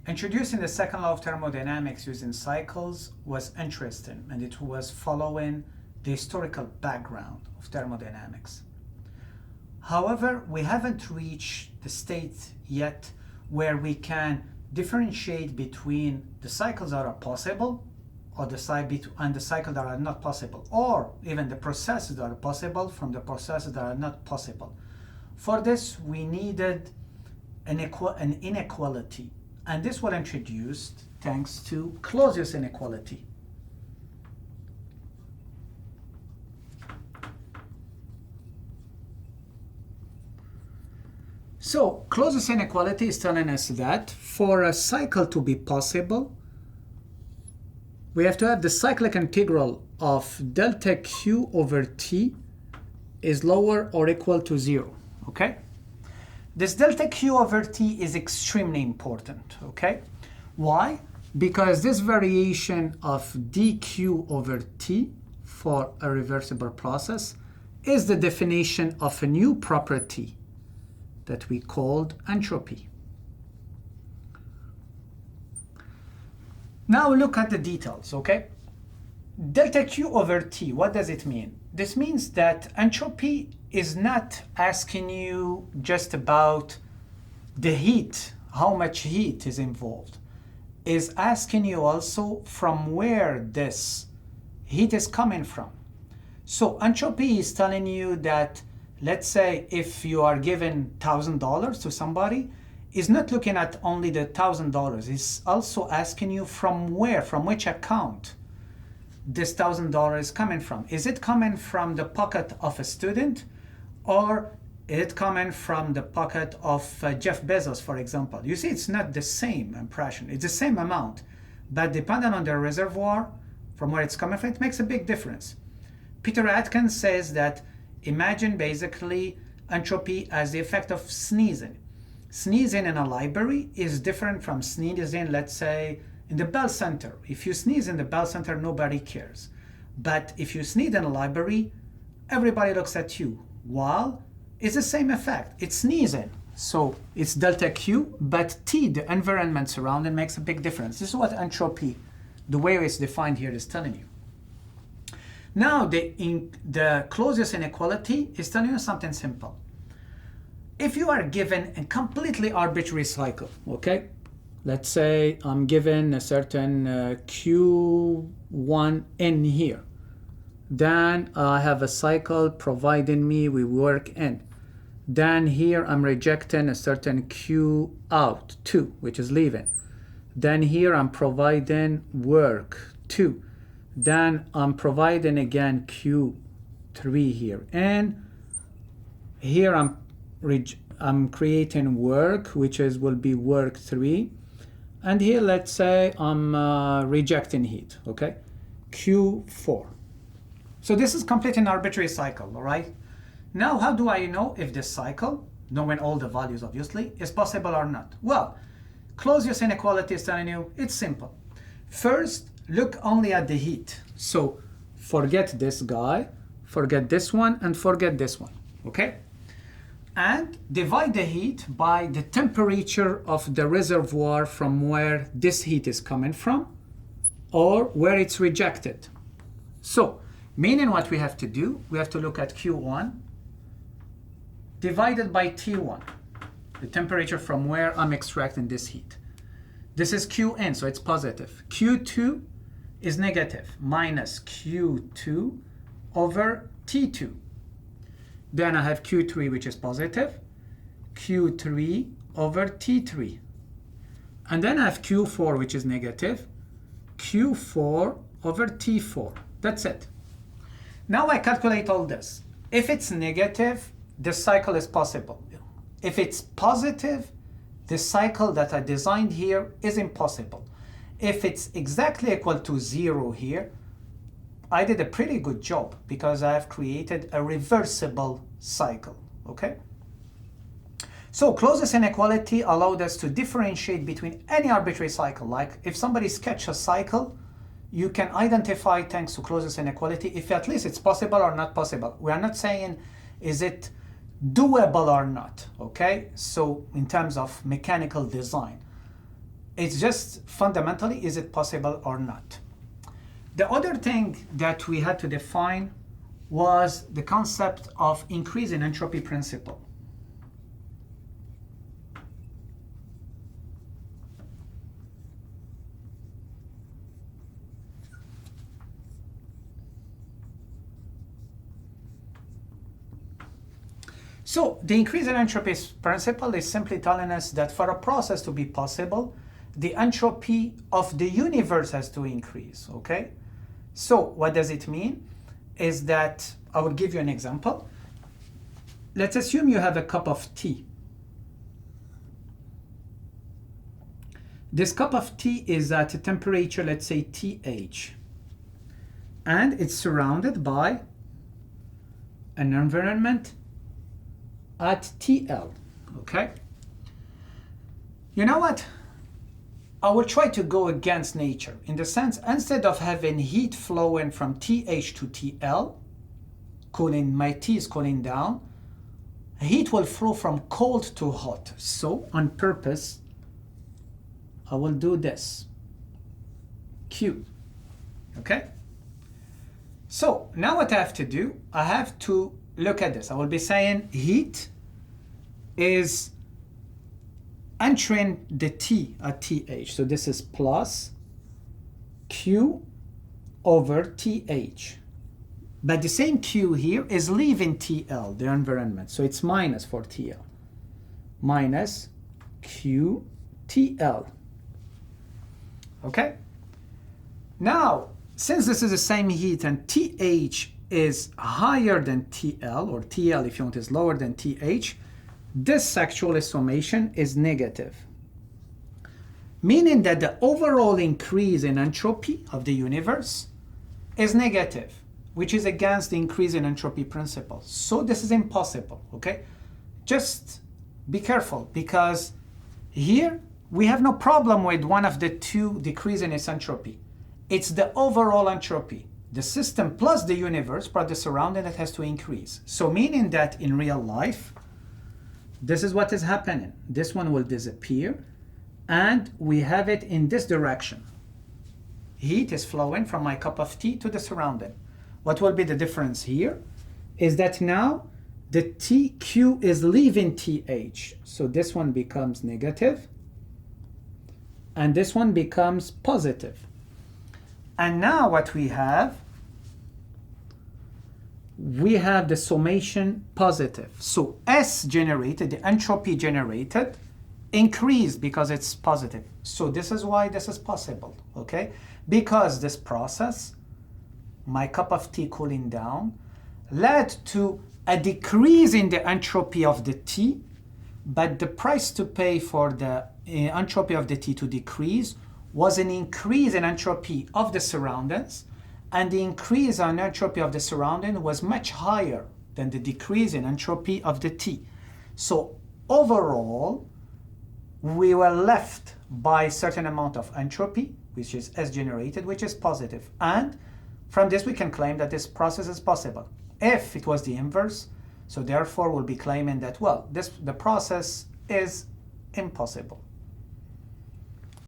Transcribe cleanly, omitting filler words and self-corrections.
Introducing the second law of thermodynamics using cycles was interesting, and it was following the historical background of thermodynamics. However, we haven't reached the state yet where we can differentiate between the cycles that are possible and the cycles that are not possible, or even the processes that are possible from the processes that are not possible. For this, we needed an inequality, and this was introduced thanks to Clausius inequality. So Clausius inequality is telling us that for a cycle to be possible, we have to have the cyclic integral of delta Q over T is lower or equal to 0, okay? This delta Q over T is extremely important, okay? Why? Because this variation of dQ over T for a reversible process is the definition of a new property that we called entropy. Now look at the details, okay? Delta Q over T, what does it mean? This means that entropy is not asking you just about the heat, how much heat is involved. Is asking you also from where this heat is coming from. So entropy is telling you that, let's say if you are given $1,000 to somebody, is not looking at only the $1,000, it's also asking you from where, from which account this $1,000 is coming from. Is it coming from the pocket of a student, or is it coming from the pocket of Jeff Bezos, for example? You see, it's not the same impression. It's the same amount, but depending on the reservoir, from where it's coming from, it makes a big difference. Peter Atkins says that imagine basically entropy as the effect of sneezing. Sneezing in a library is different from sneezing, let's say, in the Bell Center. If you sneeze in the Bell Center, nobody cares. But if you sneeze in a library, everybody looks at you. While it's the same effect. It's sneezing. So it's delta Q, but T, the environment surrounding, makes a big difference. This is what entropy, the way it's defined here, is telling you. Now, the Clausius inequality is telling you something simple. If you are given a completely arbitrary cycle, okay? Let's say I'm given a certain Q1 in here. Then I have a cycle providing me with work in. Then here I'm rejecting a certain Q out 2, which is leaving. Then here I'm providing work 2. Then I'm providing again Q3 here. And here I'm creating work, which will be work 3. And here, let's say I'm rejecting heat, okay? Q4. So this is completely an arbitrary cycle, all right? Now, how do I know if this cycle, knowing all the values obviously, is possible or not? Well, Clausius inequality is telling you it's simple. First, look only at the heat. So forget this guy, forget this one, and forget this one, okay? And divide the heat by the temperature of the reservoir from where this heat is coming from, or where it's rejected. So, meaning what we have to do, we have to look at Q1 divided by T1, the temperature from where I'm extracting this heat. This is Qn, so it's positive. Q2 is negative, minus Q2 over T2. Then I have Q3, which is positive, Q3 over T3. And then I have Q4, which is negative, Q4 over T4. That's it. Now I calculate all this. If it's negative, the cycle is possible. If it's positive, the cycle that I designed here is impossible. If it's exactly equal to 0 here, I did a pretty good job because I have created a reversible cycle, okay? So Clausius inequality allowed us to differentiate between any arbitrary cycle. Like if somebody sketches a cycle, you can identify, thanks to Clausius inequality, if at least it's possible or not possible. We are not saying is it doable or not, okay? So in terms of mechanical design. It's just fundamentally, is it possible or not? The other thing that we had to define was the concept of increase in entropy principle. So the increase in entropy principle is simply telling us that for a process to be possible, the entropy of the universe has to increase, okay? So what does it mean? Is that, I will give you an example. Let's assume you have a cup of tea. This cup of tea is at a temperature, let's say TH, and it's surrounded by an environment at TL, okay? You know what? I will try to go against nature in the sense, instead of having heat flowing from TH to TL, cooling, my tea is cooling down, heat will flow from cold to hot. So on purpose, I will do this, Q, okay? So now what I have to do, I have to look at this. I will be saying heat is entering the T at TH. So this is plus Q over TH. But the same Q here is leaving TL, the environment. So it's minus for TL. Minus Q TL. Okay? Now, since this is the same heat and TH is higher than TL, or TL if you want is lower than TH, this actual summation is negative. Meaning that the overall increase in entropy of the universe is negative, which is against the increase in entropy principle. So this is impossible, okay? Just be careful, because here we have no problem with one of the two decrease in its entropy. It's the overall entropy, the system plus the universe plus the surrounding, that has to increase. So meaning that in real life, this is what is happening. This one will disappear, and we have it in this direction. Heat is flowing from my cup of tea to the surrounding. What will be the difference here is that now the TQ is leaving TH. So this one becomes negative, and this one becomes positive. And now what we have the summation positive. So S generated, the entropy generated, increased because it's positive. So this is why this is possible, okay? Because this process, my cup of tea cooling down, led to a decrease in the entropy of the tea, but the price to pay for the entropy of the tea to decrease was an increase in entropy of the surroundings, and the increase in entropy of the surrounding was much higher than the decrease in entropy of the tea. So overall, we were left by a certain amount of entropy, which is S generated, which is positive. And from this, we can claim that this process is possible. If it was the inverse, so therefore we'll be claiming that, well, the process is impossible.